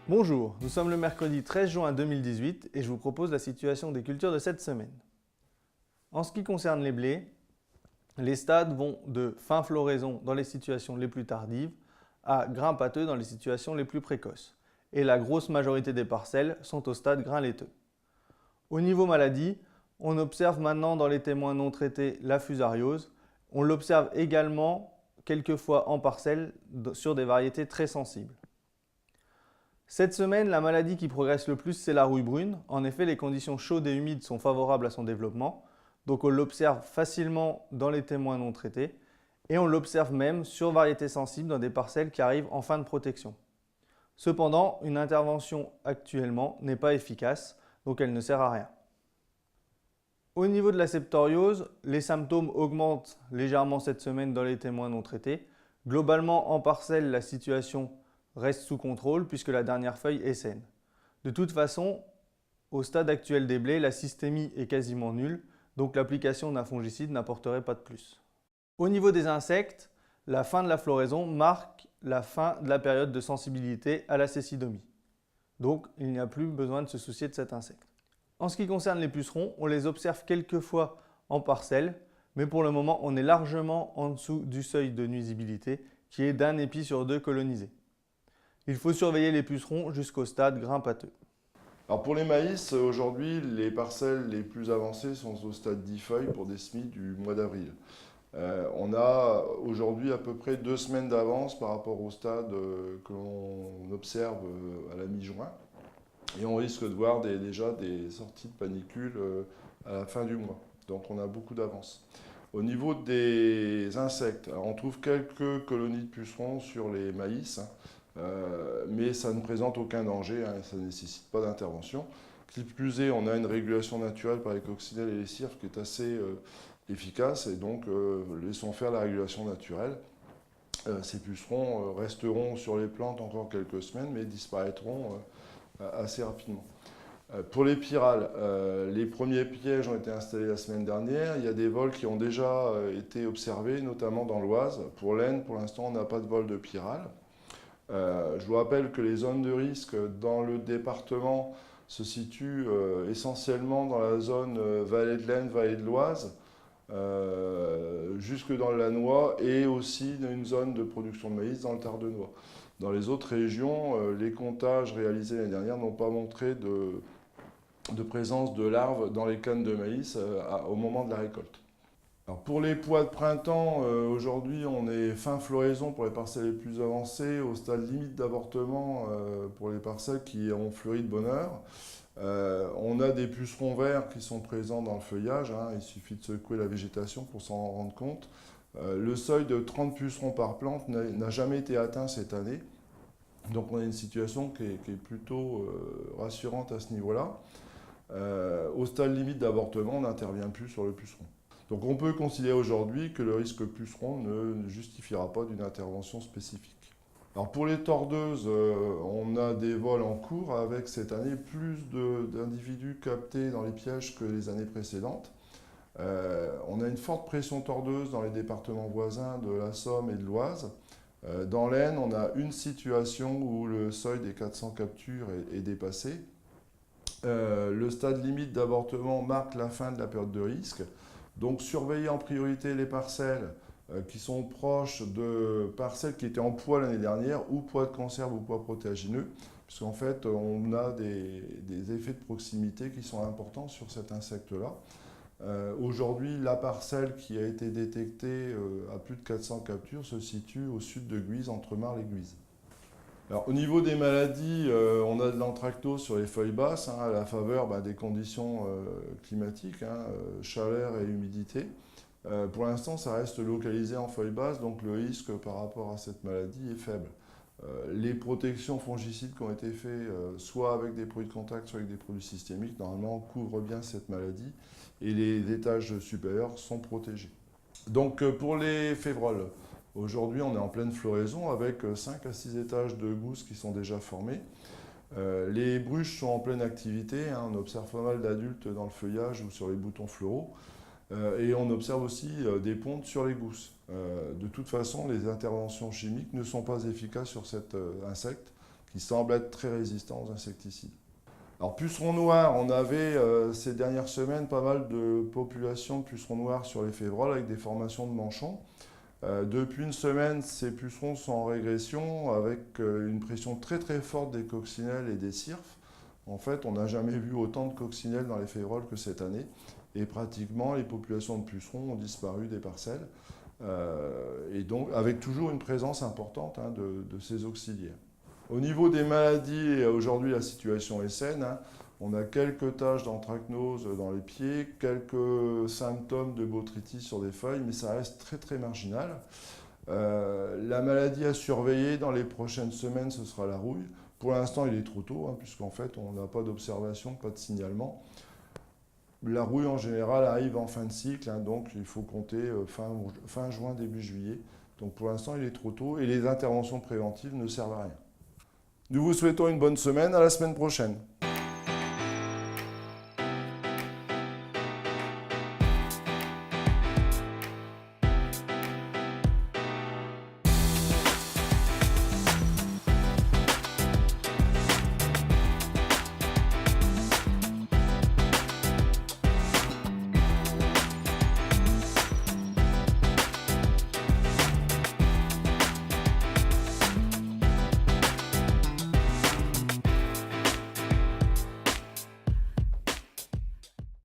Bonjour, nous sommes le mercredi 13 juin 2018 et je vous propose la situation des cultures de cette semaine. En ce qui concerne les blés, les stades vont de fin floraison dans les situations les plus tardives à grain pâteux dans les situations les plus précoces. Et la grosse majorité des parcelles sont au stade grain laiteux. Au niveau maladie, on observe maintenant dans les témoins non traités la fusariose. On l'observe également quelquefois en parcelles sur des variétés très sensibles. Cette semaine, la maladie qui progresse le plus, c'est la rouille brune. En effet, les conditions chaudes et humides sont favorables à son développement. Donc on l'observe facilement dans les témoins non traités et on l'observe même sur variétés sensibles dans des parcelles qui arrivent en fin de protection. Cependant, une intervention actuellement n'est pas efficace, donc elle ne sert à rien. Au niveau de la septoriose, les symptômes augmentent légèrement cette semaine dans les témoins non traités. Globalement, en parcelle, la situation reste sous contrôle puisque la dernière feuille est saine. De toute façon, au stade actuel des blés, la systémie est quasiment nulle, donc l'application d'un fongicide n'apporterait pas de plus. Au niveau des insectes, la fin de la floraison marque la fin de la période de sensibilité à la cécidomie. Donc, il n'y a plus besoin de se soucier de cet insecte. En ce qui concerne les pucerons, on les observe quelquefois en parcelle, mais pour le moment, on est largement en dessous du seuil de nuisibilité qui est d'un épi sur 2 colonisé. Il faut surveiller les pucerons jusqu'au stade grain pâteux. Alors pour les maïs, aujourd'hui, les parcelles les plus avancées sont au stade 10 feuilles pour des semis du mois d'avril. On a aujourd'hui à peu près 2 semaines d'avance par rapport au stade que l'on observe à la mi-juin. Et on risque de voir déjà des sorties de panicules à la fin du mois. Donc on a beaucoup d'avance. Au niveau des insectes, alors on trouve quelques colonies de pucerons sur les maïs, mais ça ne présente aucun danger, ça ne nécessite pas d'intervention. Qui plus est, on a une régulation naturelle par les coccinelles et les cirques qui est assez efficace, et donc laissons faire la régulation naturelle. Ces pucerons resteront sur les plantes encore quelques semaines, mais disparaîtront assez rapidement. Pour les pyrales, les premiers pièges ont été installés la semaine dernière. Il y a des vols qui ont déjà été observés, notamment dans l'Oise. Pour l'Aisne, pour l'instant, on n'a pas de vol de pyrale. Je vous rappelle que les zones de risque dans le département se situent essentiellement dans la zone vallée de l'Aisne, vallée de l'Oise, jusque dans le Lannoy, et aussi dans une zone de production de maïs dans le Tardenois. Dans les autres régions, les comptages réalisés l'année dernière n'ont pas montré de présence de larves dans les cannes de maïs au moment de la récolte. Alors pour les pois de printemps, aujourd'hui on est fin floraison pour les parcelles les plus avancées, au stade limite d'avortement pour les parcelles qui ont fleuri de bonne heure. On a des pucerons verts qui sont présents dans le feuillage, il suffit de secouer la végétation pour s'en rendre compte. Le seuil de 30 pucerons par plante n'a jamais été atteint cette année, donc on a une situation qui est plutôt rassurante à ce niveau-là. Au stade limite d'avortement, on n'intervient plus sur le puceron. Donc on peut considérer aujourd'hui que le risque puceron ne justifiera pas d'une intervention spécifique. Alors pour les tordeuses, on a des vols en cours avec cette année plus d'individus captés dans les pièges que les années précédentes. On a une forte pression tordeuse dans les départements voisins de la Somme et de l'Oise. Dans l'Aisne, on a une situation où le seuil des 400 captures est dépassé. Le stade limite d'avortement marque la fin de la période de risque. Donc surveiller en priorité les parcelles qui sont proches de parcelles qui étaient en poids l'année dernière, ou poids de conserve ou poids protéagineux, puisqu'en fait on a des effets de proximité qui sont importants sur cet insecte-là. Aujourd'hui, la parcelle qui a été détectée à plus de 400 captures se situe au sud de Guise, entre Marle et Guise. Alors, au niveau des maladies, on a de l'anthracnose sur les feuilles basses, à la faveur des conditions climatiques, chaleur et humidité. Pour l'instant, ça reste localisé en feuilles basses, donc le risque par rapport à cette maladie est faible. Les protections fongicides qui ont été faites, soit avec des produits de contact, soit avec des produits systémiques, normalement couvrent bien cette maladie, et les étages supérieurs sont protégés. Donc pour les févroles, aujourd'hui on est en pleine floraison avec 5 à 6 étages de gousses qui sont déjà formés. Les bruches sont en pleine activité, on observe pas mal d'adultes dans le feuillage ou sur les boutons floraux. Et on observe aussi des pontes sur les gousses. De toute façon, les interventions chimiques ne sont pas efficaces sur cet insecte qui semble être très résistant aux insecticides. Alors pucerons noirs, on avait ces dernières semaines pas mal de populations de pucerons noirs sur les févroles avec des formations de manchons. Depuis une semaine, ces pucerons sont en régression avec une pression très très forte des coccinelles et des cirfes. En fait, on n'a jamais vu autant de coccinelles dans les févroles que cette année. Et pratiquement, les populations de pucerons ont disparu des parcelles. Et donc, avec toujours une présence importante de ces auxiliaires. Au niveau des maladies, aujourd'hui, la situation est saine. On a quelques taches d'anthracnose dans les pieds, quelques symptômes de botrytis sur des feuilles, mais ça reste très très marginal. La maladie à surveiller dans les prochaines semaines, ce sera la rouille. Pour l'instant, il est trop tôt, puisqu'en fait, on n'a pas d'observation, pas de signalement. La rouille, en général, arrive en fin de cycle, donc il faut compter fin juin, début juillet. Donc pour l'instant, il est trop tôt et les interventions préventives ne servent à rien. Nous vous souhaitons une bonne semaine, à la semaine prochaine.